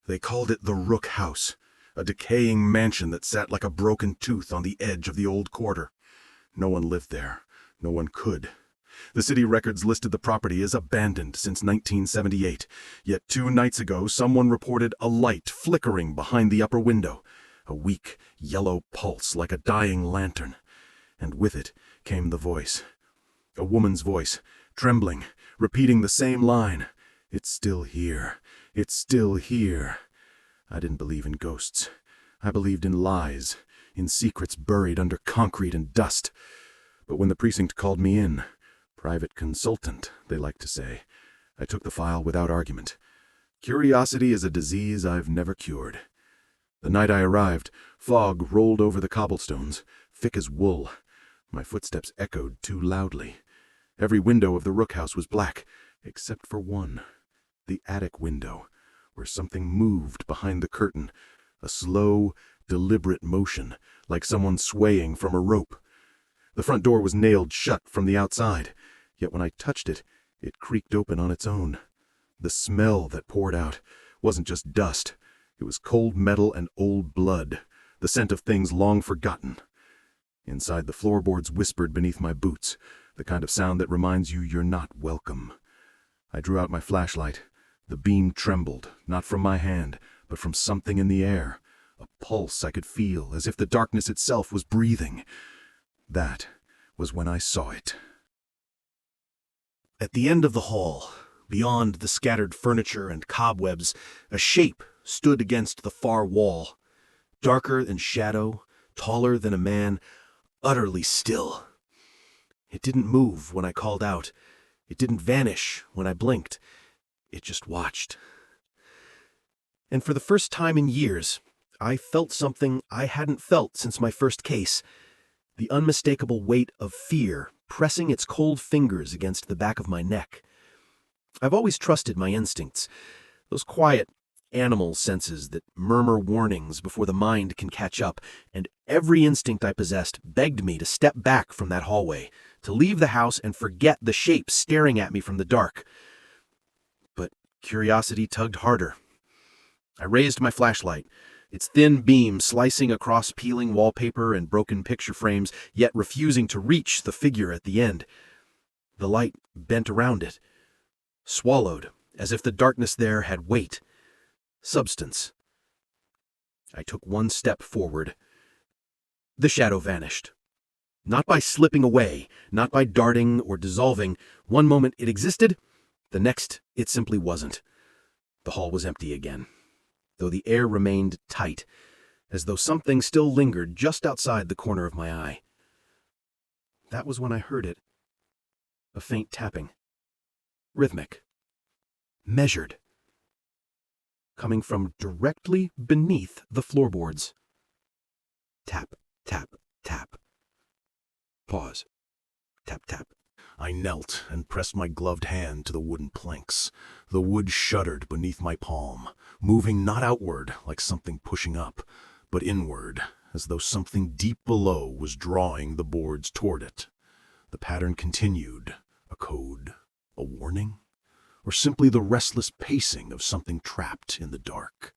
They called it the Rook House, a decaying mansion that sat like a broken tooth on the edge of the old quarter. No one lived there. No one could. The city records listed the property as abandoned since 1978, yet 2 nights ago someone reported a light flickering behind the upper window, a weak, yellow pulse like a dying lantern. And with it came the voice. A woman's voice, trembling, repeating the same line. "It's still here. It's still here." I didn't believe in ghosts. I believed in lies, in secrets buried under concrete and dust. But when the precinct called me in, private consultant, they like to say, I took the file without argument. Curiosity is a disease I've never cured. The night I arrived, fog rolled over the cobblestones, thick as wool. My footsteps echoed too loudly. Every window of the Rook House was black, except for one, the attic window, where something moved behind the curtain, a slow, deliberate motion, like someone swaying from a rope. The front door was nailed shut from the outside, yet when I touched it, it creaked open on its own. The smell that poured out wasn't just dust. It was cold metal and old blood, the scent of things long forgotten. Inside, the floorboards whispered beneath my boots, the kind of sound that reminds you you're not welcome. I drew out my flashlight. The beam trembled, not from my hand, but from something in the air, a pulse I could feel, as if the darkness itself was breathing. That was when I saw it. At the end of the hall, beyond the scattered furniture and cobwebs, a shape stood against the far wall, darker than shadow, taller than a man, utterly still. It didn't move when I called out. It didn't vanish when I blinked. It just watched. And for the first time in years, I felt something I hadn't felt since my first case, the unmistakable weight of fear pressing its cold fingers against the back of my neck. I've always trusted my instincts, those quiet, animal senses that murmur warnings before the mind can catch up, and every instinct I possessed begged me to step back from that hallway, to leave the house and forget the shape staring at me from the dark. But curiosity tugged harder. I raised my flashlight, its thin beam slicing across peeling wallpaper and broken picture frames, yet refusing to reach the figure at the end. The light bent around it, swallowed, as if the darkness there had weight, substance. I took one step forward. The shadow vanished. Not by slipping away, not by darting or dissolving. One moment it existed, the next it simply wasn't. The hall was empty again, though the air remained tight, as though something still lingered just outside the corner of my eye. That was when I heard it. A faint tapping. Rhythmic. Measured. Coming from directly beneath the floorboards. Tap, tap, tap. Pause. Tap, tap. I knelt and pressed my gloved hand to the wooden planks. The wood shuddered beneath my palm, moving not outward like something pushing up, but inward, as though something deep below was drawing the boards toward it. The pattern continued, a code, a warning, or simply the restless pacing of something trapped in the dark.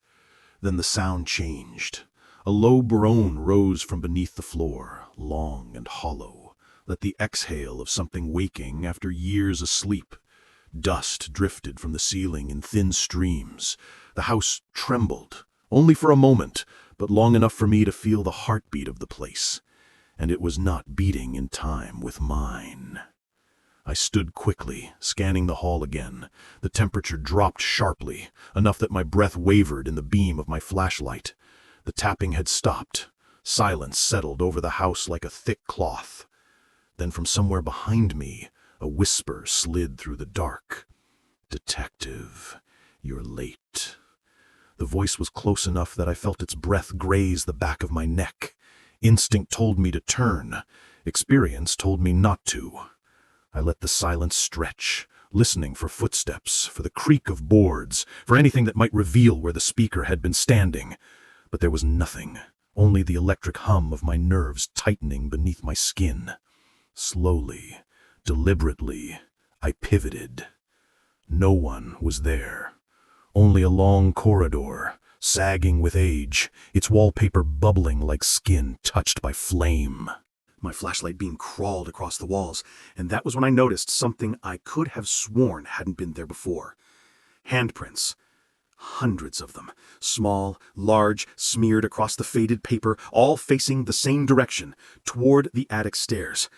Then the sound changed. A low groan rose from beneath the floor, long and hollow, like the exhale of something waking after years asleep. Dust drifted from the ceiling in thin streams. The house trembled, only for a moment, but long enough for me to feel the heartbeat of the place. And it was not beating in time with mine. I stood quickly, scanning the hall again. The temperature dropped sharply, enough that my breath wavered in the beam of my flashlight. The tapping had stopped. Silence settled over the house like a thick cloth. Then from somewhere behind me, a whisper slid through the dark. "Detective, you're late." The voice was close enough that I felt its breath graze the back of my neck. Instinct told me to turn. Experience told me not to. I let the silence stretch, listening for footsteps, for the creak of boards, for anything that might reveal where the speaker had been standing. But there was nothing, only the electric hum of my nerves tightening beneath my skin. Slowly, deliberately, I pivoted. No one was there. only a long corridor, sagging with age, its wallpaper bubbling like skin touched by flame. My flashlight beam crawled across the walls, and that was when I noticed something I could have sworn hadn't been there before. Handprints. Hundreds of them, small, large, smeared across the faded paper, all facing the same direction, toward the attic stairs.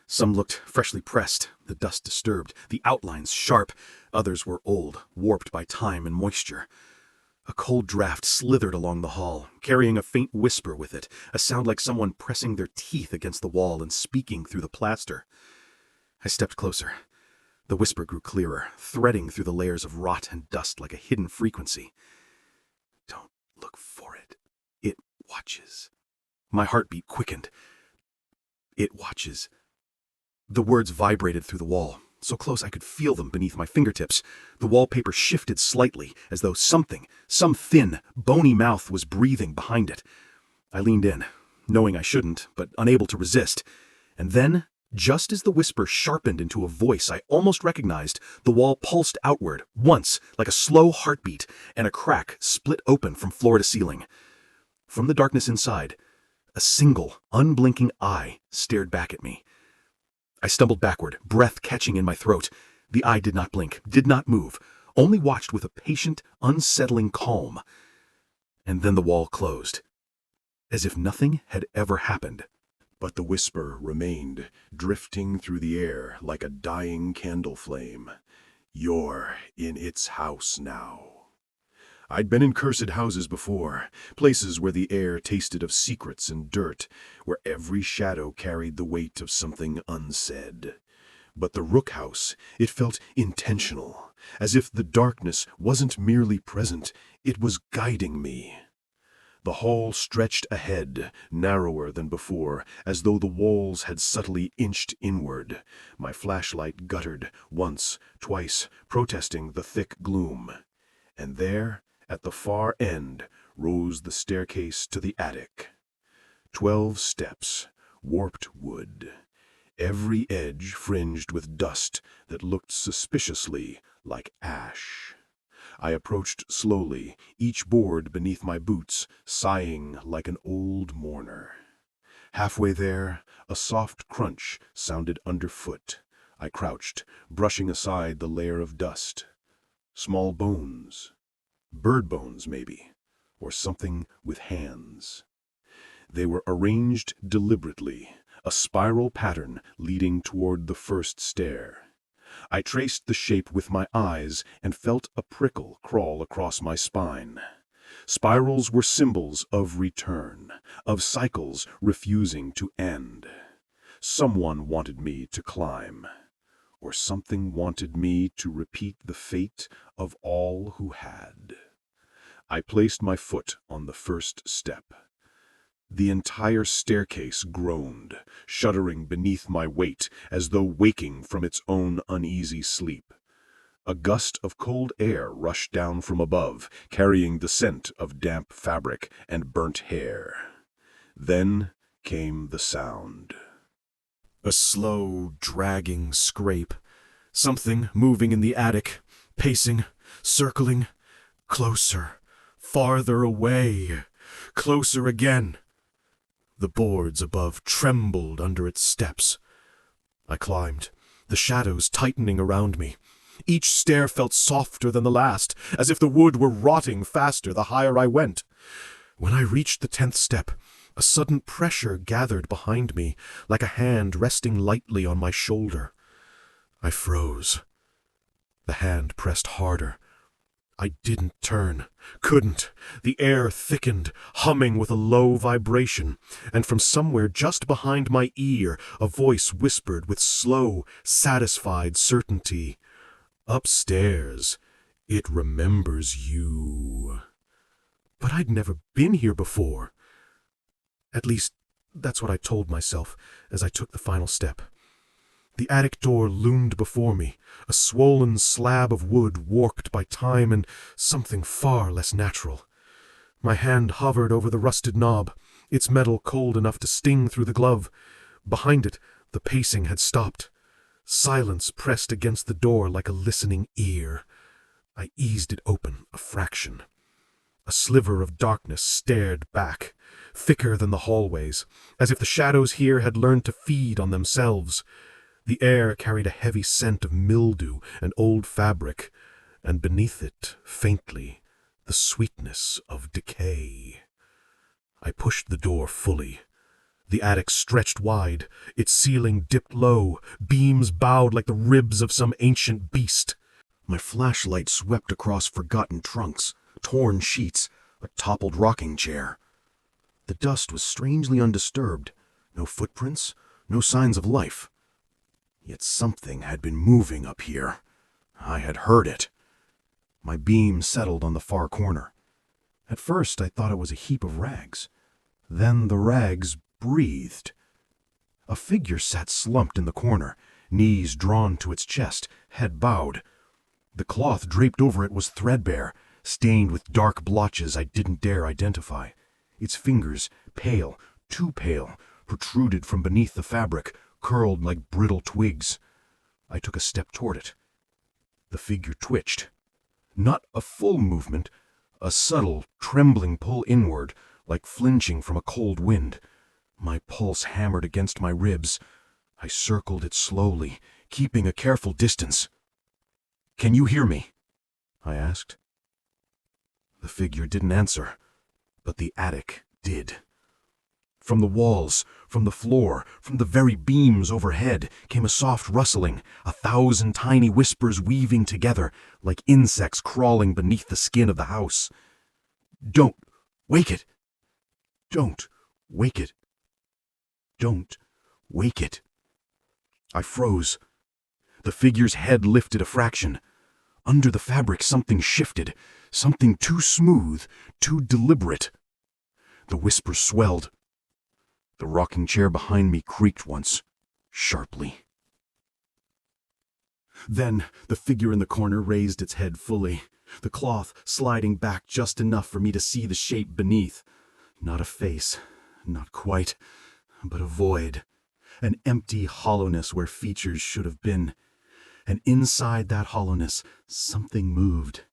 Some looked freshly pressed, the dust disturbed, the outlines sharp. Others were old, warped by time and moisture. A cold draft slithered along the hall, carrying a faint whisper with it, a sound like someone pressing their teeth against the wall and speaking through the plaster. I stepped closer. The whisper grew clearer, threading through the layers of rot and dust like a hidden frequency. "Don't look for it. It watches." My heartbeat quickened. "It watches." The words vibrated through the wall, so close I could feel them beneath my fingertips. The wallpaper shifted slightly, as though some thin, bony mouth was breathing behind it. I leaned in, knowing I shouldn't, but unable to resist. And then, just as the whisper sharpened into a voice I almost recognized, the wall pulsed outward, once, like a slow heartbeat, and a crack split open from floor to ceiling. From the darkness inside, a single, unblinking eye stared back at me. I stumbled backward, breath catching in my throat. The eye did not blink, did not move, only watched with a patient, unsettling calm. And then the wall closed, as if nothing had ever happened. But the whisper remained, drifting through the air like a dying candle flame. "You're in its house now." I'd been in cursed houses before, places where the air tasted of secrets and dirt, where every shadow carried the weight of something unsaid. But the Rook House, it felt intentional, as if the darkness wasn't merely present, it was guiding me. The hall stretched ahead, narrower than before, as though the walls had subtly inched inward. My flashlight guttered, once, twice, protesting the thick gloom. And there, at the far end, rose the staircase to the attic. 12 steps, warped wood, every edge fringed with dust that looked suspiciously like ash. I approached slowly, each board beneath my boots, sighing like an old mourner. Halfway there, a soft crunch sounded underfoot. I crouched, brushing aside the layer of dust. Small bones. Bird bones, maybe, or something with hands. They were arranged deliberately, a spiral pattern leading toward the first stair. I traced the shape with my eyes and felt a prickle crawl across my spine. Spirals were symbols of return, of cycles refusing to end. Someone wanted me to climb, or something wanted me to repeat the fate of all who had. I placed my foot on the first step. The entire staircase groaned, shuddering beneath my weight, as though waking from its own uneasy sleep. A gust of cold air rushed down from above, carrying the scent of damp fabric and burnt hair. Then came the sound. A slow, dragging scrape. Something moving in the attic, pacing, circling, closer, farther away, closer again. The boards above trembled under its steps. I climbed, the shadows tightening around me. Each stair felt softer than the last, as if the wood were rotting faster the higher I went. When I reached the 10th step, a sudden pressure gathered behind me, like a hand resting lightly on my shoulder. I froze. The hand pressed harder. I didn't turn, couldn't. The air thickened, humming with a low vibration, and from somewhere just behind my ear, a voice whispered with slow, satisfied certainty, "Upstairs, it remembers you." But I'd never been here before. At least, that's what I told myself as I took the final step. The attic door loomed before me, a swollen slab of wood warped by time and something far less natural. My hand hovered over the rusted knob, its metal cold enough to sting through the glove. Behind it, the pacing had stopped. Silence pressed against the door like a listening ear. I eased it open a fraction. A sliver of darkness stared back, thicker than the hallways, as if the shadows here had learned to feed on themselves. The air carried a heavy scent of mildew and old fabric, and beneath it, faintly, the sweetness of decay. I pushed the door fully. The attic stretched wide, its ceiling dipped low, beams bowed like the ribs of some ancient beast. My flashlight swept across forgotten trunks, torn sheets, a toppled rocking chair. The dust was strangely undisturbed, no footprints, no signs of life. Yet something had been moving up here. I had heard it. My beam settled on the far corner. At first I thought it was a heap of rags. Then the rags breathed. A figure sat slumped in the corner, knees drawn to its chest, head bowed. The cloth draped over it was threadbare, stained with dark blotches I didn't dare identify. Its fingers, pale, too pale, protruded from beneath the fabric, curled like brittle twigs. I took a step toward it. The figure twitched. Not a full movement, a subtle, trembling pull inward, like flinching from a cold wind. My pulse hammered against my ribs. I circled it slowly, keeping a careful distance. "Can you hear me?" I asked. The figure didn't answer, but the attic did. From the walls, from the floor, from the very beams overhead, came a soft rustling, 1,000 tiny whispers weaving together, like insects crawling beneath the skin of the house. "Don't wake it! Don't wake it! Don't wake it!" I froze. The figure's head lifted a fraction. Under the fabric something shifted, something too smooth, too deliberate. The whispers swelled. The rocking chair behind me creaked once, sharply. Then the figure in the corner raised its head fully, the cloth sliding back just enough for me to see the shape beneath. Not a face, not quite, but a void, an empty hollowness where features should have been. And inside that hollowness, something moved,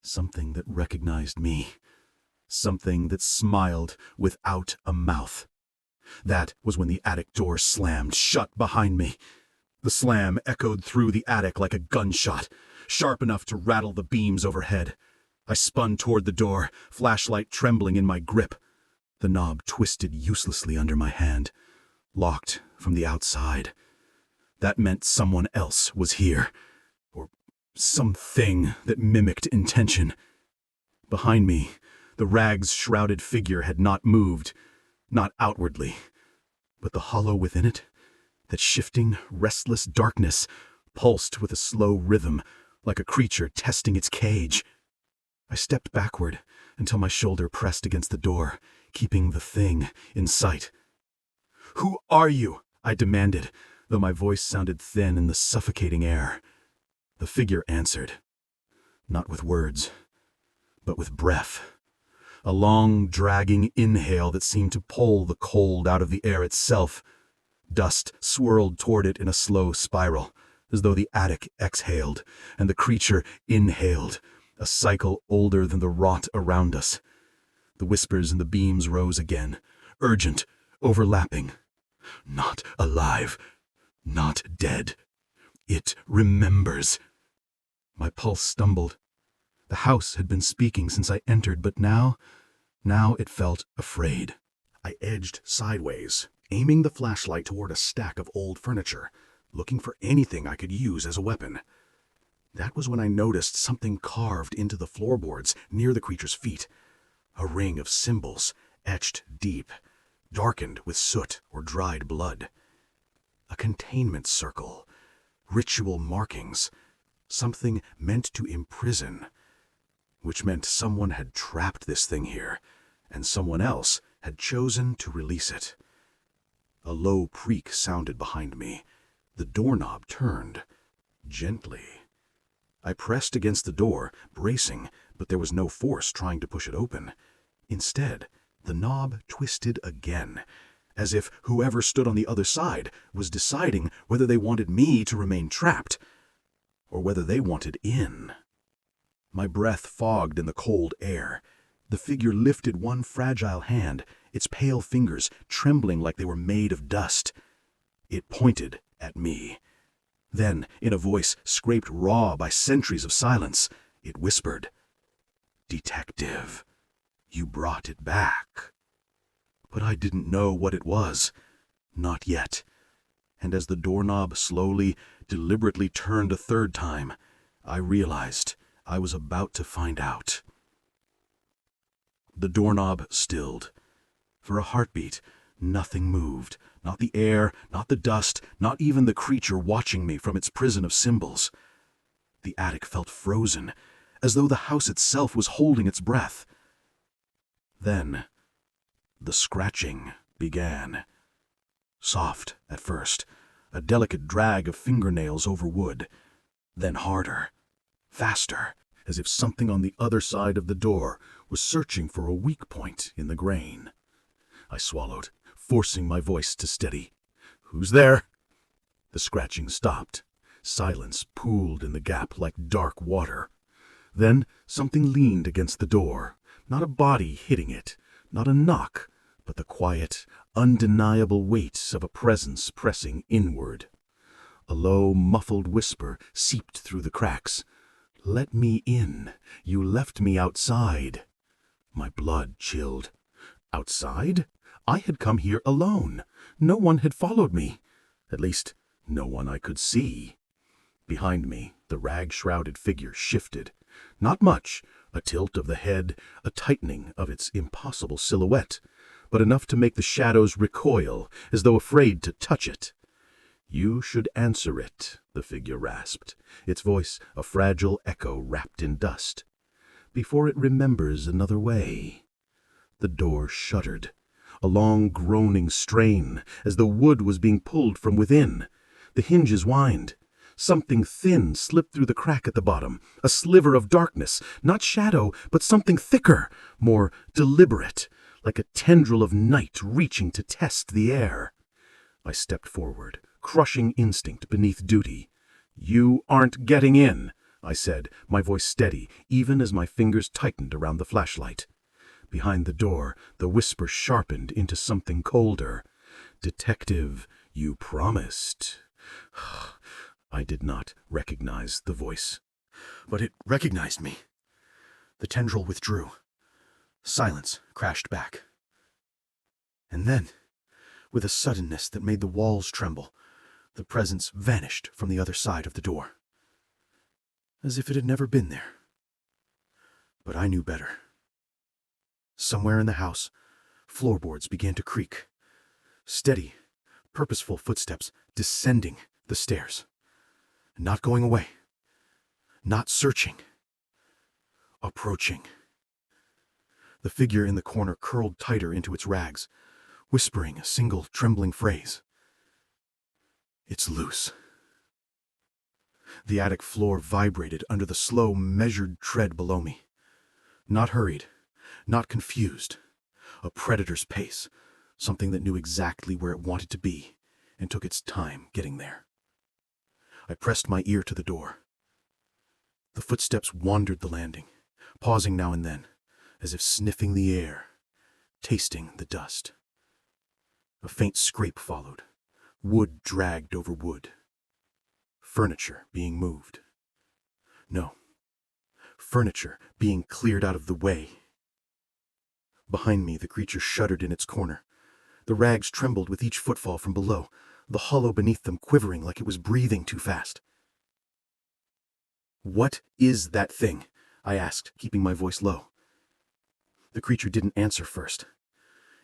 something that recognized me, something that smiled without a mouth. That was when the attic door slammed shut behind me. The slam echoed through the attic like a gunshot, sharp enough to rattle the beams overhead. I spun toward the door, flashlight trembling in my grip. The knob twisted uselessly under my hand, locked from the outside. That meant someone else was here, or something that mimicked intention. Behind me, the rags-shrouded figure had not moved, not outwardly, but the hollow within it, that shifting, restless darkness, pulsed with a slow rhythm, like a creature testing its cage. I stepped backward until my shoulder pressed against the door, keeping the thing in sight. "Who are you?" I demanded, though my voice sounded thin in the suffocating air. The figure answered, not with words, but with breath. A long, dragging inhale that seemed to pull the cold out of the air itself. Dust swirled toward it in a slow spiral, as though the attic exhaled and the creature inhaled, a cycle older than the rot around us. The whispers in the beams rose again, urgent, overlapping. "Not alive, not dead. It remembers." My pulse stumbled. The house had been speaking since I entered, but now it felt afraid. I edged sideways, aiming the flashlight toward a stack of old furniture, looking for anything I could use as a weapon. That was when I noticed something carved into the floorboards near the creature's feet. A ring of symbols, etched deep, darkened with soot or dried blood. A containment circle, ritual markings, something meant to imprison, which meant someone had trapped this thing here, and someone else had chosen to release it. A low creak sounded behind me. The doorknob turned, gently. I pressed against the door, bracing, but there was no force trying to push it open. Instead, the knob twisted again, as if whoever stood on the other side was deciding whether they wanted me to remain trapped, or whether they wanted in. My breath fogged in the cold air. The figure lifted one fragile hand, its pale fingers trembling like they were made of dust. It pointed at me. Then, in a voice scraped raw by centuries of silence, it whispered, "Detective, you brought it back." But I didn't know what it was. Not yet. And as the doorknob slowly, deliberately turned a third time, I realized I was about to find out. The doorknob stilled. For a heartbeat, nothing moved. Not the air, not the dust, not even the creature watching me from its prison of symbols. The attic felt frozen, as though the house itself was holding its breath. Then, the scratching began. Soft at first, a delicate drag of fingernails over wood. Then harder, faster, as if something on the other side of the door was searching for a weak point in the grain. I swallowed, forcing my voice to steady. "Who's there?" The scratching stopped. Silence pooled in the gap like dark water. Then something leaned against the door. Not a body hitting it, not a knock, but the quiet, undeniable weight of a presence pressing inward. A low, muffled whisper seeped through the cracks. "Let me in. You left me outside." My blood chilled. Outside? I had come here alone. No one had followed me. At least, no one I could see. Behind me, the rag-shrouded figure shifted. Not much, a tilt of the head, a tightening of its impossible silhouette, but enough to make the shadows recoil, as though afraid to touch it. "You should answer it," the figure rasped, its voice a fragile echo wrapped in dust, "before it remembers another way." The door shuddered, a long groaning strain, as though wood was being pulled from within. The hinges whined. Something thin slipped through the crack at the bottom, a sliver of darkness, not shadow, but something thicker, more deliberate, like a tendril of night reaching to test the air. I stepped forward, crushing instinct beneath duty. "You aren't getting in," I said, my voice steady, even as my fingers tightened around the flashlight. Behind the door, the whisper sharpened into something colder. "Detective, you promised." I did not recognize the voice, but it recognized me. The tendril withdrew. Silence crashed back. And then, with a suddenness that made the walls tremble, the presence vanished from the other side of the door, as if it had never been there. But I knew better. Somewhere in the house, floorboards began to creak. Steady, purposeful footsteps descending the stairs. Not going away. Not searching. Approaching. The figure in the corner curled tighter into its rags, whispering a single trembling phrase. "It's loose." The attic floor vibrated under the slow, measured tread below me. Not hurried, not confused. A predator's pace, something that knew exactly where it wanted to be and took its time getting there. I pressed my ear to the door. The footsteps wandered the landing, pausing now and then, as if sniffing the air, tasting the dust. A faint scrape followed. Wood dragged over wood. Furniture being moved. No. Furniture being cleared out of the way. Behind me, the creature shuddered in its corner. The rags trembled with each footfall from below, the hollow beneath them quivering like it was breathing too fast. "What is that thing?" I asked, keeping my voice low. The creature didn't answer first.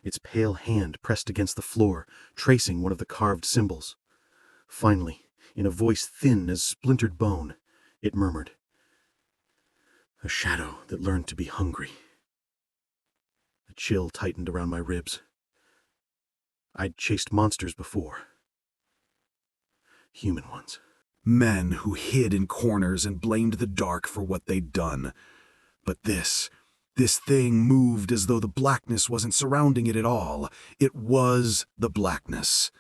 Its pale hand pressed against the floor, tracing one of the carved symbols. Finally, in a voice thin as splintered bone, it murmured, "A shadow that learned to be hungry." A chill tightened around my ribs. I'd chased monsters before. Human ones. Men who hid in corners and blamed the dark for what they'd done. But this thing moved as though the blackness wasn't surrounding it at all. It was the blackness.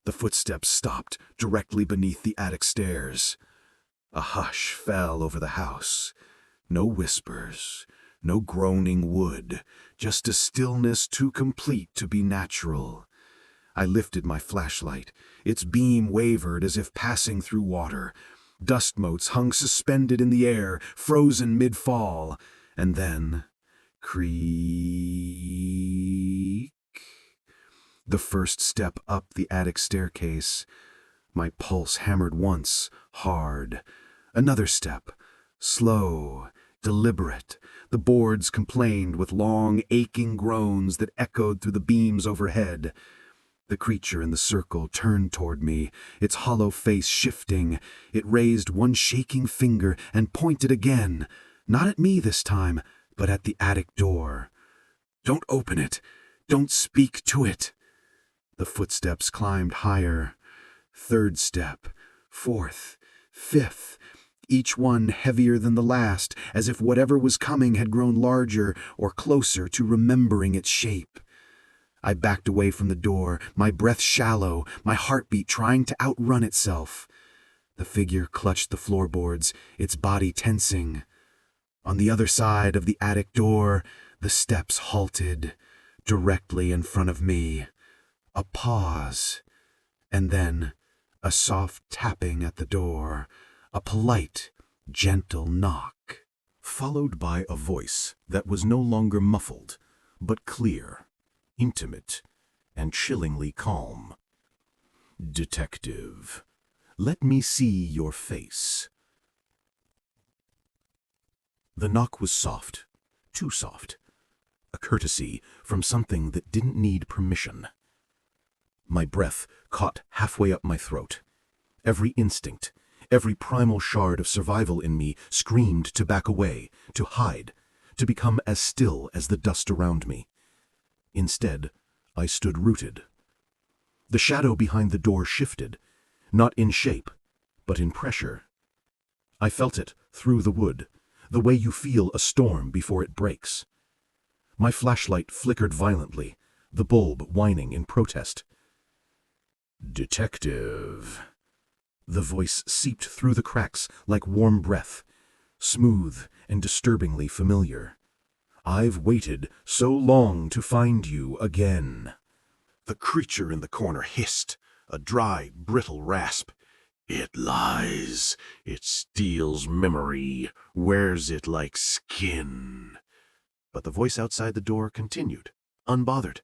The footsteps stopped directly beneath the attic stairs. A hush fell over the house. No whispers, no groaning wood, just a stillness too complete to be natural. I lifted my flashlight. Its beam wavered as if passing through water. Dust motes hung suspended in the air, frozen mid-fall. And then, creak. The first step up the attic staircase. My pulse hammered once, hard. Another step, slow, deliberate. The boards complained with long, aching groans that echoed through the beams overhead. The creature in the circle turned toward me, its hollow face shifting. It raised one shaking finger and pointed again, not at me this time, but at the attic door. "Don't open it. Don't speak to it." The footsteps climbed higher. Third step, fourth, fifth, each one heavier than the last, as if whatever was coming had grown larger or closer to remembering its shape. I backed away from the door, my breath shallow, my heartbeat trying to outrun itself. The figure clutched the floorboards, its body tensing. On the other side of the attic door, the steps halted, directly in front of me. A pause, and then a soft tapping at the door, a polite, gentle knock, Followed by a voice that was no longer muffled, but clear, intimate, and chillingly calm. "Detective, let me see your face." The knock was soft, too soft, a courtesy from something that didn't need permission. My breath caught halfway up my throat. Every instinct, every primal shard of survival in me screamed to back away, to hide, to become as still as the dust around me. Instead, I stood rooted. The shadow behind the door shifted, not in shape, but in pressure. I felt it through the wood, the way you feel a storm before it breaks. My flashlight flickered violently, the bulb whining in protest. "Detective." The voice seeped through the cracks like warm breath, smooth and disturbingly familiar. "I've waited so long to find you again." The creature in the corner hissed, a dry, brittle rasp. "It lies. It steals memory, wears it like skin." But the voice outside the door continued, unbothered.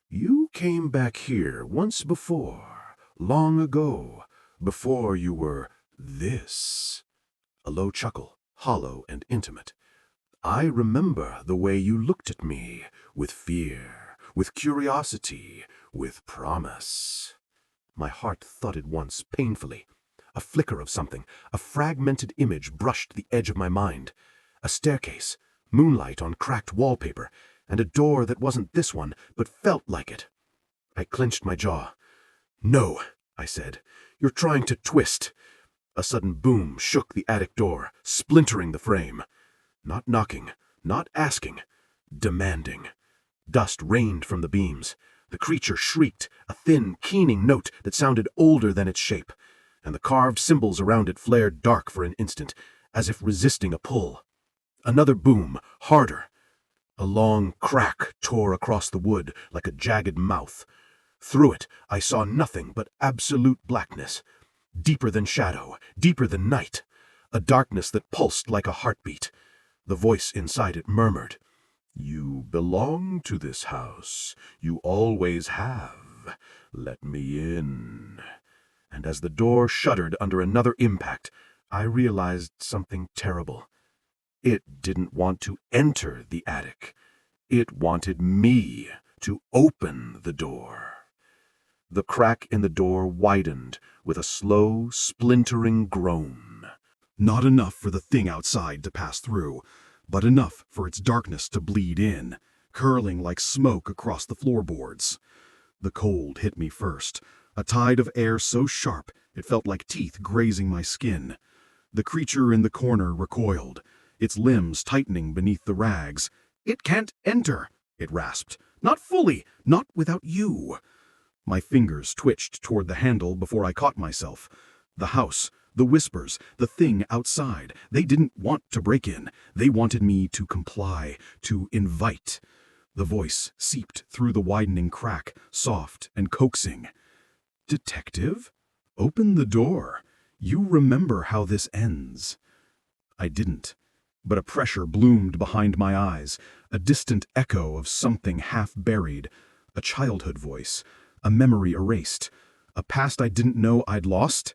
"You came back here once before, long ago, before you were this." A low chuckle, hollow and intimate. "I remember the way you looked at me, with fear, with curiosity, with promise." My heart thudded once, painfully. A flicker of something, a fragmented image brushed the edge of my mind. A staircase, moonlight on cracked wallpaper, and a door that wasn't this one, but felt like it. I clenched my jaw. "No," I said. "You're trying to twist." A sudden boom shook the attic door, splintering the frame. Not knocking, not asking, demanding. Dust rained from the beams. The creature shrieked, a thin, keening note that sounded older than its shape, and the carved symbols around it flared dark for an instant, as if resisting a pull. Another boom, harder. A long crack tore across the wood like a jagged mouth. Through it, I saw nothing but absolute blackness. Deeper than shadow, deeper than night. A darkness that pulsed like a heartbeat. The voice inside it murmured, "You belong to this house. You always have. Let me in." And as the door shuddered under another impact, I realized something terrible. It didn't want to enter the attic. It wanted me to open the door. The crack in the door widened with a slow, splintering groan. Not enough for the thing outside to pass through, but enough for its darkness to bleed in, curling like smoke across the floorboards. The cold hit me first, a tide of air so sharp it felt like teeth grazing my skin. The creature in the corner recoiled, its limbs tightening beneath the rags. "It can't enter," it rasped. "Not fully, not without you." My fingers twitched toward the handle before I caught myself. The house, The whispers, the thing outside, they didn't want to break in. They wanted me to comply, to invite. The voice seeped through the widening crack, soft and coaxing. "Detective? Open the door. You remember how this ends." I didn't, but a pressure bloomed behind my eyes, a distant echo of something half-buried, a childhood voice, a memory erased, a past I didn't know I'd lost.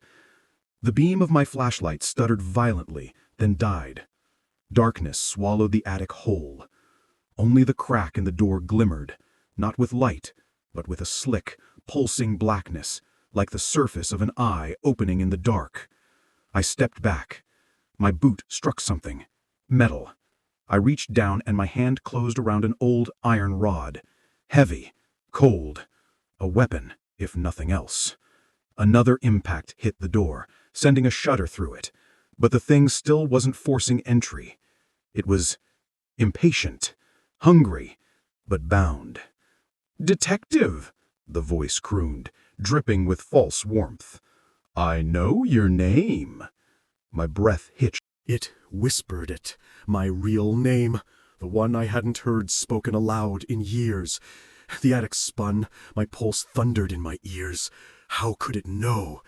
The beam of my flashlight stuttered violently, then died. Darkness swallowed the attic whole. Only the crack in the door glimmered, not with light, but with a slick, pulsing blackness, like the surface of an eye opening in the dark. I stepped back. My boot struck something. Metal. I reached down and my hand closed around an old iron rod. Heavy, cold. A weapon, if nothing else. Another impact hit the door, sending a shudder through it. But the thing still wasn't forcing entry. It was impatient, hungry, but bound. "Detective," the voice crooned, dripping with false warmth. "I know your name." My breath hitched. It whispered it, my real name, the one I hadn't heard spoken aloud in years. The attic spun, my pulse thundered in my ears. How could it know?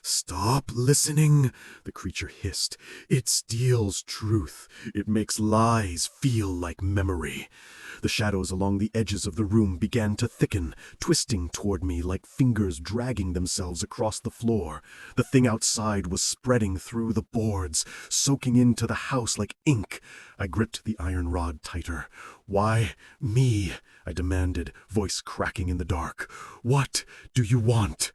"Stop listening," the creature hissed. "It steals truth. It makes lies feel like memory." The shadows along the edges of the room began to thicken, twisting toward me like fingers dragging themselves across the floor. The thing outside was spreading through the boards, soaking into the house like ink. I gripped the iron rod tighter. "Why me?" I demanded, voice cracking in the dark. "What do you want?"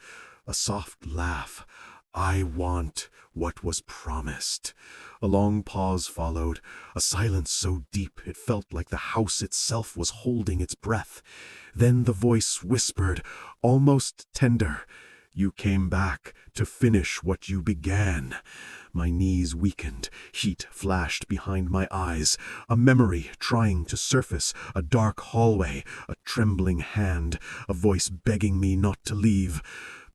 A soft laugh. "I want what was promised." A long pause followed, a silence so deep it felt like the house itself was holding its breath. Then the voice whispered, almost tender, "You came back to finish what you began." My knees weakened, heat flashed behind my eyes, a memory trying to surface, a dark hallway, a trembling hand, a voice begging me not to leave.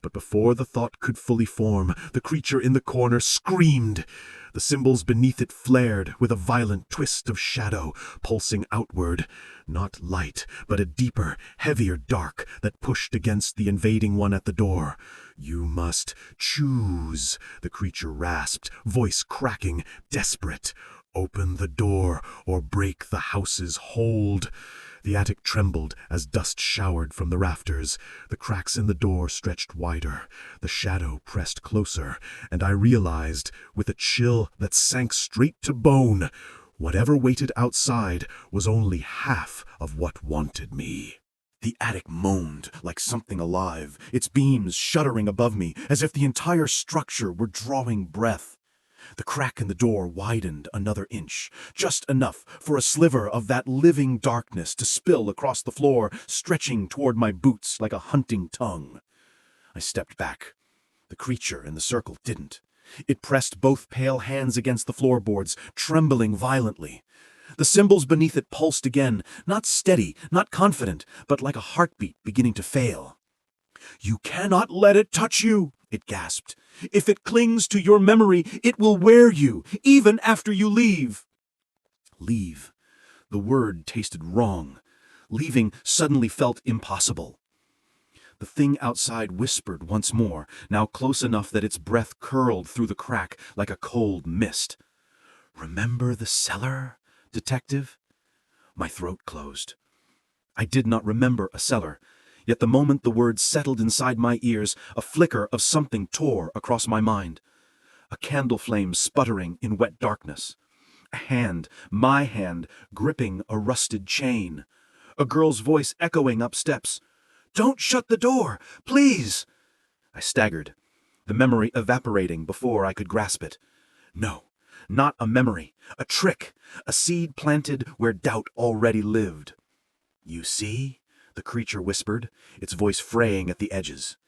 But before the thought could fully form, the creature in the corner screamed. The symbols beneath it flared with a violent twist of shadow, pulsing outward. Not light, but a deeper, heavier dark that pushed against the invading one at the door. "You must choose," the creature rasped, voice cracking, desperate. "Open the door or break the house's hold." The attic trembled as dust showered from the rafters. The cracks in the door stretched wider. The shadow pressed closer, and I realized, with a chill that sank straight to bone, whatever waited outside was only half of what wanted me. The attic moaned like something alive, its beams shuddering above me as if the entire structure were drawing breath. The crack in the door widened another inch, just enough for a sliver of that living darkness to spill across the floor, stretching toward my boots like a hunting tongue. I stepped back. The creature in the circle didn't. It pressed both pale hands against the floorboards, trembling violently. The symbols beneath it pulsed again, not steady, not confident, but like a heartbeat beginning to fail. "You cannot let it touch you," it gasped. "If it clings to your memory, it will wear you, even after you leave." Leave. The word tasted wrong. Leaving suddenly felt impossible. The thing outside whispered once more, now close enough that its breath curled through the crack like a cold mist. "Remember the cellar, detective?" My throat closed. I did not remember a cellar. Yet the moment the words settled inside my ears, a flicker of something tore across my mind. A candle flame sputtering in wet darkness. A hand, my hand, gripping a rusted chain. A girl's voice echoing up steps. "Don't shut the door, please!" I staggered, the memory evaporating before I could grasp it. No, not a memory, a trick, a seed planted where doubt already lived. "You see?" the creature whispered, its voice fraying at the edges.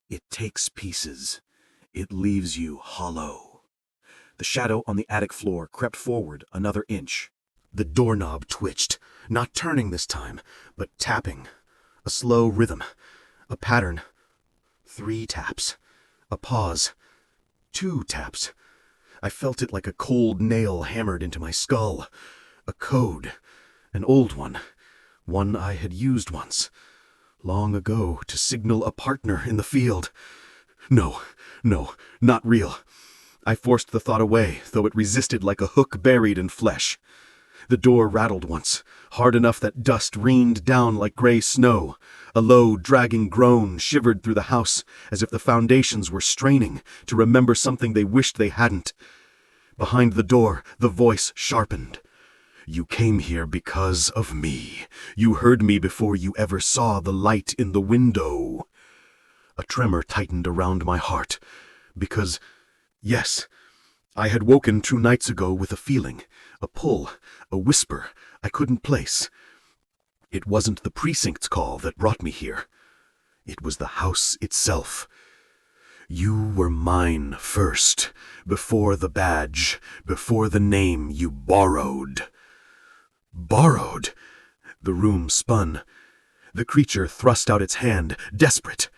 "It takes pieces. It leaves you hollow." The shadow on the attic floor crept forward another inch. The doorknob twitched, not turning this time, but tapping. A slow rhythm. A pattern. 3 taps. A pause. 2 taps. I felt it like a cold nail hammered into my skull. A code. An old one. One I had used once. Long ago, to signal a partner in the field. No, not real. I forced the thought away, though it resisted like a hook buried in flesh. The door rattled once, hard enough that dust rained down like gray snow. A low, dragging groan shivered through the house, as if the foundations were straining to remember something they wished they hadn't. Behind the door, the voice sharpened. You came here because of me. You heard me before you ever saw the light in the window. A tremor tightened around my heart, because, yes, I had woken 2 nights ago with a feeling, a pull, a whisper I couldn't place. It wasn't the precinct's call that brought me here. It was the house itself. You were mine first, before the badge, before the name you borrowed. Borrowed? The room spun. The creature thrust out its hand, desperate.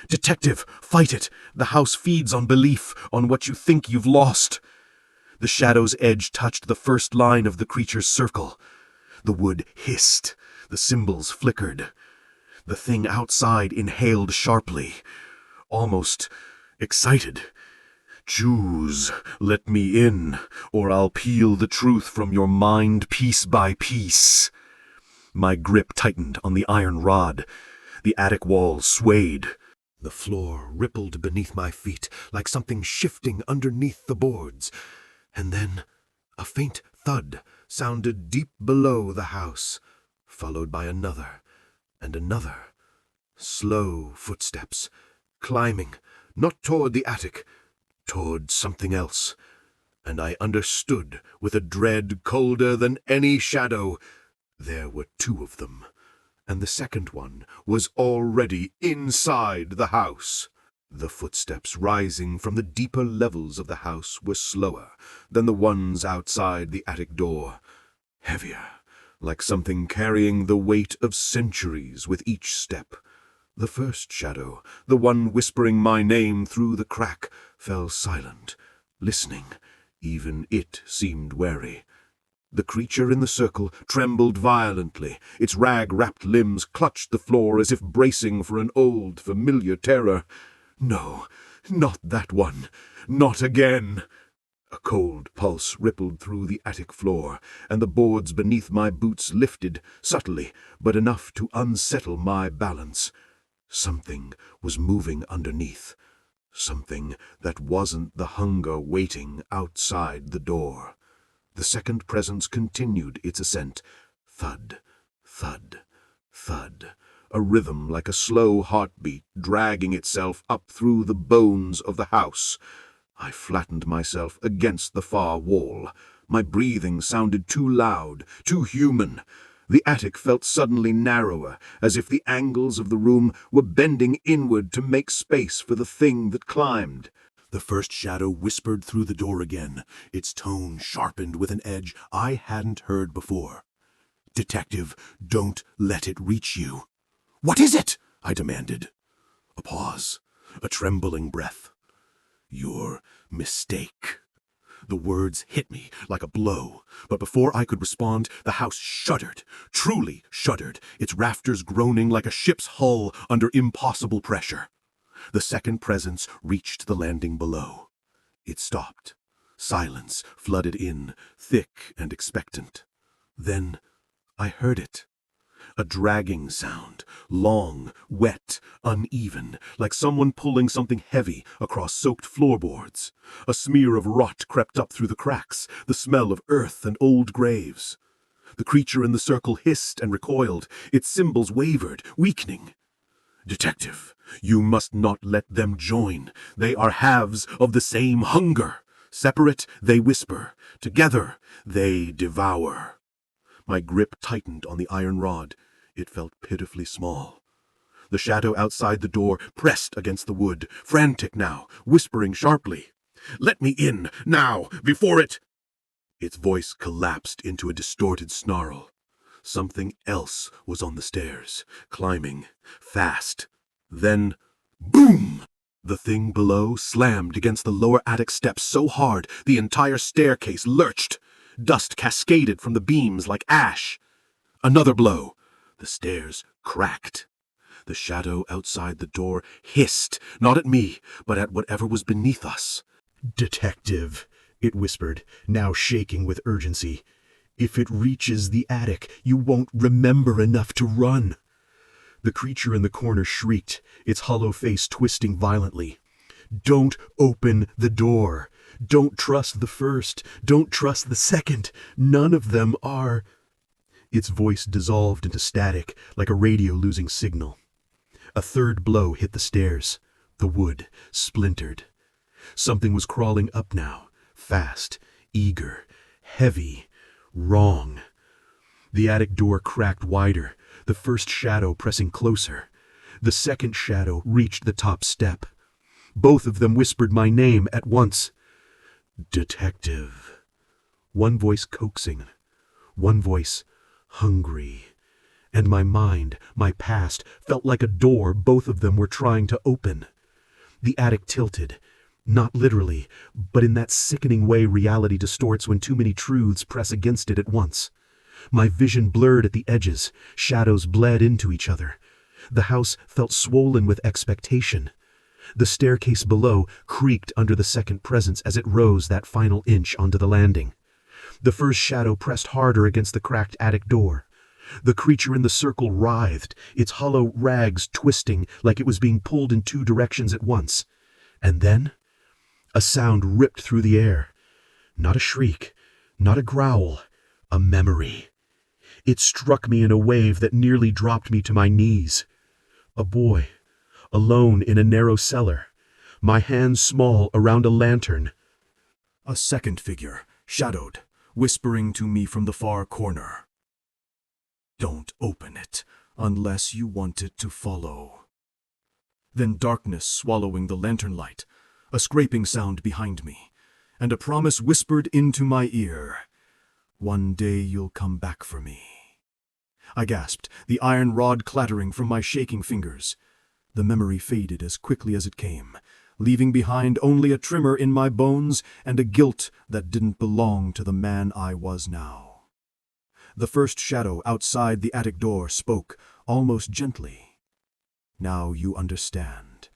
Detective, fight it. The house feeds on belief, on what you think you've lost. The shadow's edge touched the first line of the creature's circle. The wood hissed. The symbols flickered. The thing outside inhaled sharply, almost excited. Choose, let me in, or I'll peel the truth from your mind piece by piece. My grip tightened on the iron rod. The attic walls swayed. The floor rippled beneath my feet like something shifting underneath the boards. And then a faint thud sounded deep below the house, followed by another and another. Slow footsteps, climbing, not toward the attic, toward something else. And I understood with a dread colder than any shadow. There were 2 of them, and the second one was already inside the house. The footsteps rising from the deeper levels of the house were slower than the ones outside the attic door, heavier, like something carrying the weight of centuries with each step. The first shadow, the one whispering my name through the crack, fell silent, listening. Even it seemed wary. The creature in the circle trembled violently. Its rag-wrapped limbs clutched the floor as if bracing for an old, familiar terror. No, not that one. Not again. A cold pulse rippled through the attic floor, and the boards beneath my boots lifted, subtly, but enough to unsettle my balance. Something was moving underneath. Something that wasn't the hunger waiting outside the door. The second presence continued its ascent. Thud, thud, thud. A rhythm like a slow heartbeat dragging itself up through the bones of the house. I flattened myself against the far wall. My breathing sounded too loud, too human. The attic felt suddenly narrower, as if the angles of the room were bending inward to make space for the thing that climbed. The first shadow whispered through the door again, its tone sharpened with an edge I hadn't heard before. Detective, don't let it reach you. What is it? I demanded. A pause, a trembling breath. Your mistake. The words hit me like a blow, but before I could respond, the house shuddered, truly shuddered, its rafters groaning like a ship's hull under impossible pressure. The second presence reached the landing below. It stopped. Silence flooded in, thick and expectant. Then I heard it. A dragging sound, long, wet, uneven, like someone pulling something heavy across soaked floorboards. A smear of rot crept up through the cracks, the smell of earth and old graves. The creature in the circle hissed and recoiled. Its symbols wavered, weakening. Detective, you must not let them join. They are halves of the same hunger. Separate, they whisper. Together, they devour. My grip tightened on the iron rod. It felt pitifully small. The shadow outside the door pressed against the wood, frantic now, whispering sharply. Let me in, now, before it... Its voice collapsed into a distorted snarl. Something else was on the stairs, climbing, fast. Then, boom! The thing below slammed against the lower attic steps so hard the entire staircase lurched. Dust cascaded from the beams like ash. Another blow. The stairs cracked. The shadow outside the door hissed, not at me, but at whatever was beneath us. "Detective," it whispered, now shaking with urgency. "If it reaches the attic, you won't remember enough to run." The creature in the corner shrieked, its hollow face twisting violently. "Don't open the door. Don't trust the first. Don't trust the second. None of them are—" Its voice dissolved into static, like a radio losing signal. A third blow hit the stairs. The wood splintered. Something was crawling up now, fast, eager, heavy, wrong. The attic door cracked wider, the first shadow pressing closer. The second shadow reached the top step. Both of them whispered my name at once. "Detective." One voice coaxing, one voice hungry. And my mind, my past, felt like a door both of them were trying to open. The attic tilted, not literally, but in that sickening way reality distorts when too many truths press against it at once. My vision blurred at the edges, shadows bled into each other. The house felt swollen with expectation. The staircase below creaked under the second presence as it rose that final inch onto the landing. The first shadow pressed harder against the cracked attic door. The creature in the circle writhed, its hollow rags twisting like it was being pulled in two directions at once. And then a sound ripped through the air. Not a shriek, not a growl, a memory. It struck me in a wave that nearly dropped me to my knees. A boy, alone in a narrow cellar, my hands small around a lantern. A second figure, shadowed, whispering to me from the far corner. "Don't open it, unless you want it to follow." Then darkness swallowing the lantern light, a scraping sound behind me, and a promise whispered into my ear. "One day you'll come back for me." I gasped, the iron rod clattering from my shaking fingers. The memory faded as quickly as it came, leaving behind only a tremor in my bones and a guilt that didn't belong to the man I was now. The first shadow outside the attic door spoke, almost gently. "Now you understand.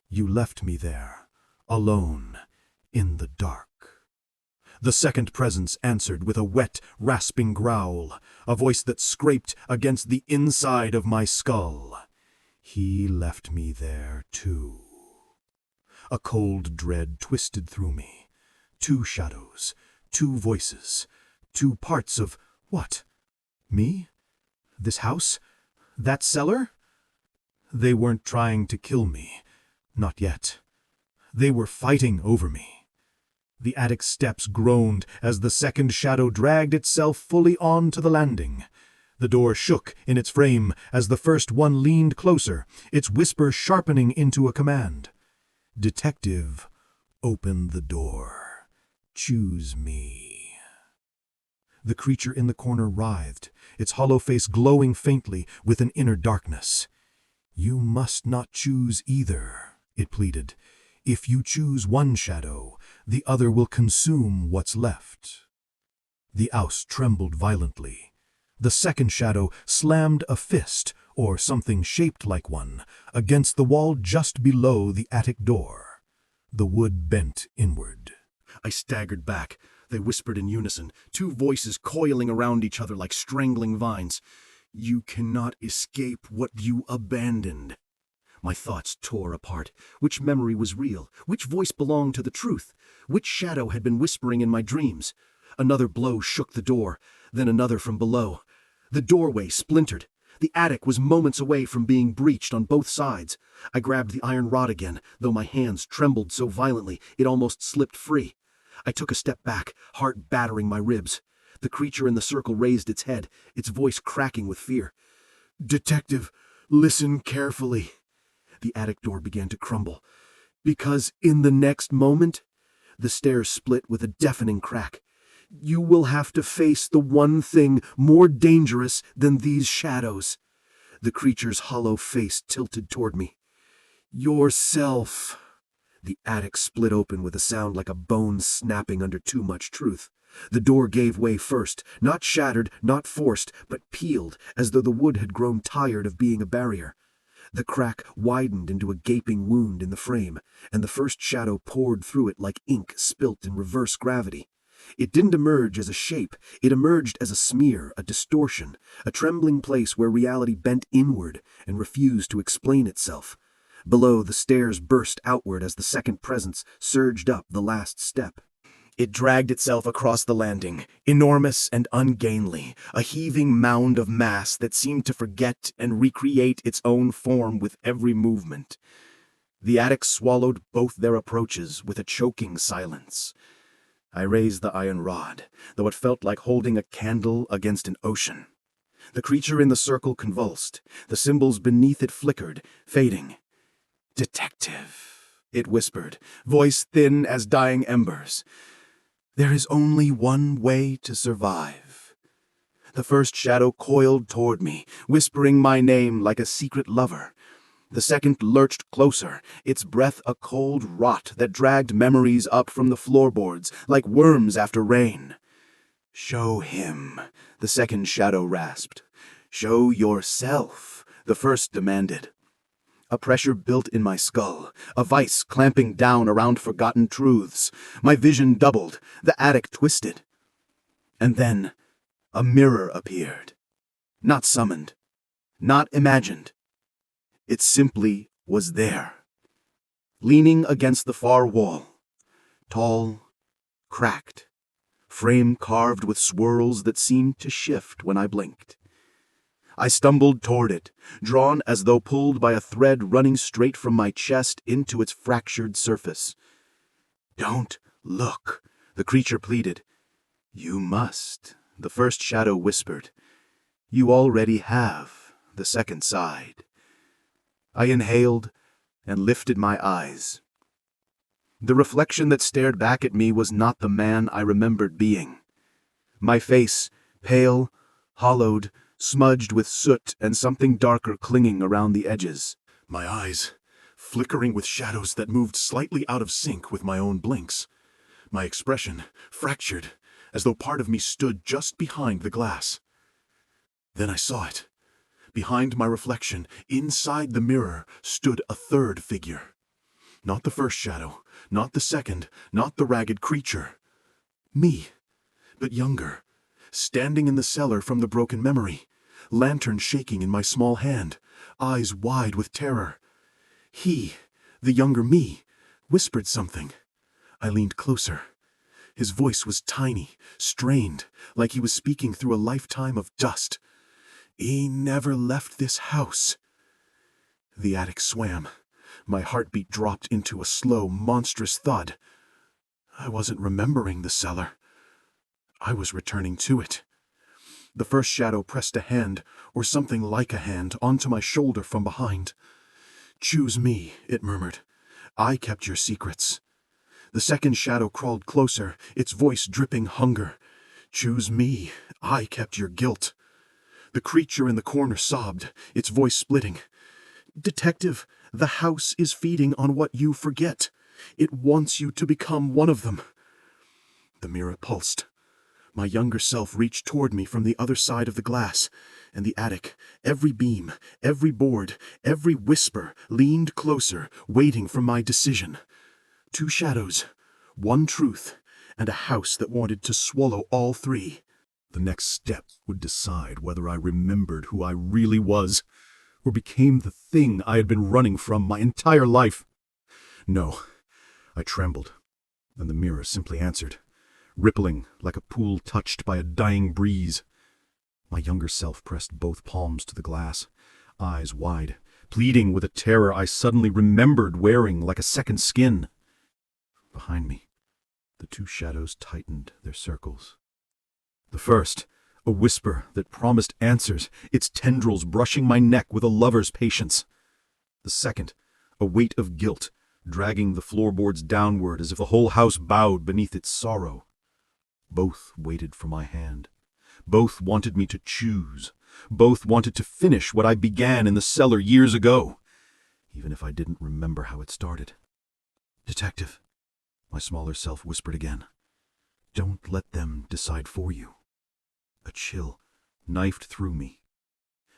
You left me there, alone, in the dark." The second presence answered with a wet, rasping growl, a voice that scraped against the inside of my skull. He left me there, too. A cold dread twisted through me. Two shadows, two voices, two parts of what? Me? This house? That cellar? They weren't trying to kill me. Not yet. They were fighting over me. The attic steps groaned as the second shadow dragged itself fully onto the landing. The door shook in its frame as the first one leaned closer, its whisper sharpening into a command. "Detective, open the door. Choose me." The creature in the corner writhed, its hollow face glowing faintly with an inner darkness. "You must not choose either," it pleaded. "If you choose one shadow, the other will consume what's left." The house trembled violently. The second shadow slammed a fist, or something shaped like one, against the wall just below the attic door. The wood bent inward. I staggered back. They whispered in unison, two voices coiling around each other like strangling vines. "You cannot escape what you abandoned." My thoughts tore apart. Which memory was real? Which voice belonged to the truth? Which shadow had been whispering in my dreams? Another blow shook the door, then another from below. The doorway splintered. The attic was moments away from being breached on both sides. I grabbed the iron rod again, though my hands trembled so violently it almost slipped free. I took a step back, heart battering my ribs. The creature in the circle raised its head, its voice cracking with fear. "Detective, listen carefully." The attic door began to crumble, because in the next moment, the stairs split with a deafening crack. "You will have to face the one thing more dangerous than these shadows." The creature's hollow face tilted toward me. "Yourself." The attic split open with a sound like a bone snapping under too much truth. The door gave way first, not shattered, not forced, but peeled, as though the wood had grown tired of being a barrier. The crack widened into a gaping wound in the frame, and the first shadow poured through it like ink spilt in reverse gravity. It didn't emerge as a shape, it emerged as a smear, a distortion, a trembling place where reality bent inward and refused to explain itself. Below, the stairs burst outward as the second presence surged up the last step. It dragged itself across the landing, enormous and ungainly, a heaving mound of mass that seemed to forget and recreate its own form with every movement. The attic swallowed both their approaches with a choking silence. I raised the iron rod, though it felt like holding a candle against an ocean. The creature in the circle convulsed. The symbols beneath it flickered, fading. "Detective," it whispered, voice thin as dying embers. "There is only one way to survive." The first shadow coiled toward me, whispering my name like a secret lover. The second lurched closer, its breath a cold rot that dragged memories up from the floorboards like worms after rain. "Show him," the second shadow rasped. "Show yourself," the first demanded. A pressure built in my skull, a vice clamping down around forgotten truths. My vision doubled, the attic twisted. And then a mirror appeared. Not summoned, not imagined. It simply was there, leaning against the far wall, tall, cracked, frame carved with swirls that seemed to shift when I blinked. I stumbled toward it, drawn as though pulled by a thread running straight from my chest into its fractured surface. "Don't look," the creature pleaded. "You must," the first shadow whispered. "You already have," the second sighed. I inhaled and lifted my eyes. The reflection that stared back at me was not the man I remembered being. My face, pale, hollowed, smudged with soot and something darker clinging around the edges. My eyes, flickering with shadows that moved slightly out of sync with my own blinks. My expression, fractured, as though part of me stood just behind the glass. Then I saw it. Behind my reflection, inside the mirror, stood a third figure. Not the first shadow, not the second, not the ragged creature. Me, but younger, standing in the cellar from the broken memory, lantern shaking in my small hand, eyes wide with terror. He, the younger me, whispered something. I leaned closer. His voice was tiny, strained, like he was speaking through a lifetime of dust. "He never left this house." The attic swam. My heartbeat dropped into a slow, monstrous thud. I wasn't remembering the cellar. I was returning to it. The first shadow pressed a hand, or something like a hand, onto my shoulder from behind. "Choose me," it murmured. "I kept your secrets." The second shadow crawled closer, its voice dripping hunger. "Choose me. I kept your guilt." The creature in the corner sobbed, its voice splitting. "Detective, the house is feeding on what you forget. It wants you to become one of them." The mirror pulsed. My younger self reached toward me from the other side of the glass, and the attic, every beam, every board, every whisper, leaned closer, waiting for my decision. Two shadows, one truth, and a house that wanted to swallow all three. The next step would decide whether I remembered who I really was, or became the thing I had been running from my entire life. No, I trembled, and the mirror simply answered, rippling like a pool touched by a dying breeze. My younger self pressed both palms to the glass, eyes wide, pleading with a terror I suddenly remembered wearing like a second skin. Behind me, the two shadows tightened their circles. The first, a whisper that promised answers, its tendrils brushing my neck with a lover's patience. The second, a weight of guilt, dragging the floorboards downward as if the whole house bowed beneath its sorrow. Both waited for my hand. Both wanted me to choose. Both wanted to finish what I began in the cellar years ago, even if I didn't remember how it started. Detective, my smaller self whispered again. Don't let them decide for you. A chill knifed through me.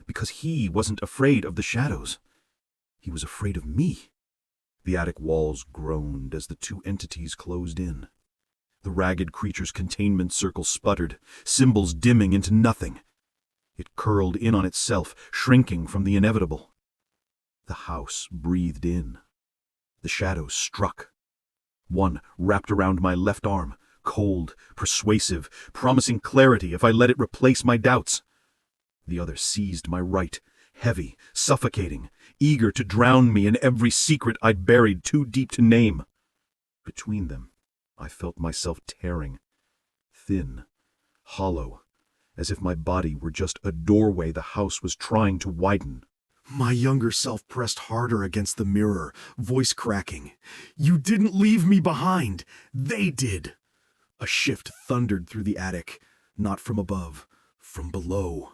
Because he wasn't afraid of the shadows. He was afraid of me. The attic walls groaned as the two entities closed in. The ragged creature's containment circle sputtered, symbols dimming into nothing. It curled in on itself, shrinking from the inevitable. The house breathed in. The shadows struck. One wrapped around my left arm, cold, persuasive, promising clarity if I let it replace my doubts. The other seized my right, heavy, suffocating, eager to drown me in every secret I'd buried too deep to name. Between them, I felt myself tearing, thin, hollow, as if my body were just a doorway the house was trying to widen. My younger self pressed harder against the mirror, voice cracking. You didn't leave me behind. They did. A shift thundered through the attic, not from above, from below.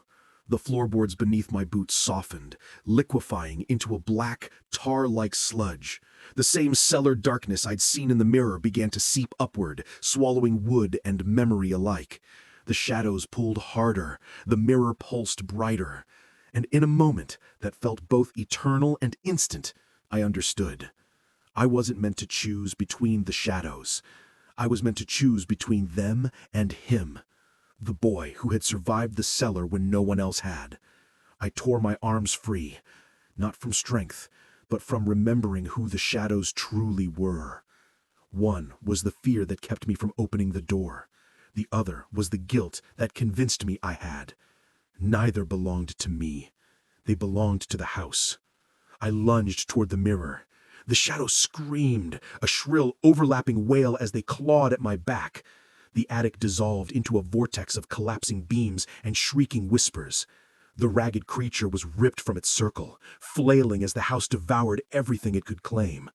The floorboards beneath my boots softened, liquefying into a black, tar-like sludge. The same cellar darkness I'd seen in the mirror began to seep upward, swallowing wood and memory alike. The shadows pulled harder, the mirror pulsed brighter. And in a moment that felt both eternal and instant, I understood. I wasn't meant to choose between the shadows. I was meant to choose between them and him, the boy who had survived the cellar when no one else had. I tore my arms free, not from strength, but from remembering who the shadows truly were. One was the fear that kept me from opening the door. The other was the guilt that convinced me I had. Neither belonged to me. They belonged to the house. I lunged toward the mirror. The shadows screamed, a shrill, overlapping wail as they clawed at my back. The attic dissolved into a vortex of collapsing beams and shrieking whispers. The ragged creature was ripped from its circle, flailing as the house devoured everything it could claim.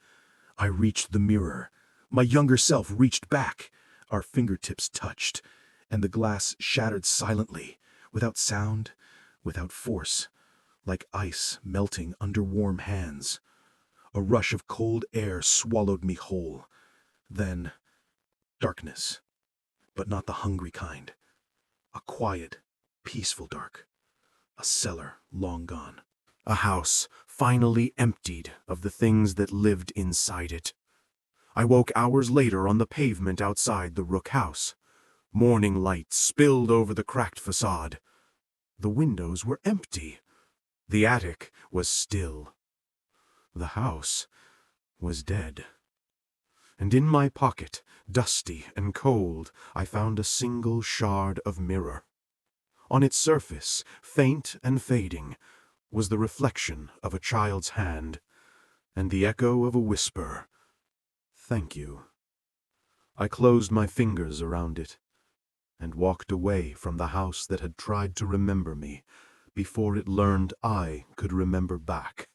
I reached the mirror. My younger self reached back. Our fingertips touched, and the glass shattered silently, without sound, without force, like ice melting under warm hands. A rush of cold air swallowed me whole. Then, darkness, but not the hungry kind. A quiet, peaceful dark. A cellar long gone. A house finally emptied of the things that lived inside it. I woke hours later on the pavement outside the Rook House. Morning light spilled over the cracked facade. The windows were empty. The attic was still. The house was dead. And in my pocket, dusty and cold, I found a single shard of mirror. On its surface, faint and fading, was the reflection of a child's hand, and the echo of a whisper, "Thank you." I closed my fingers around it, and walked away from the house that had tried to remember me before it learned I could remember back.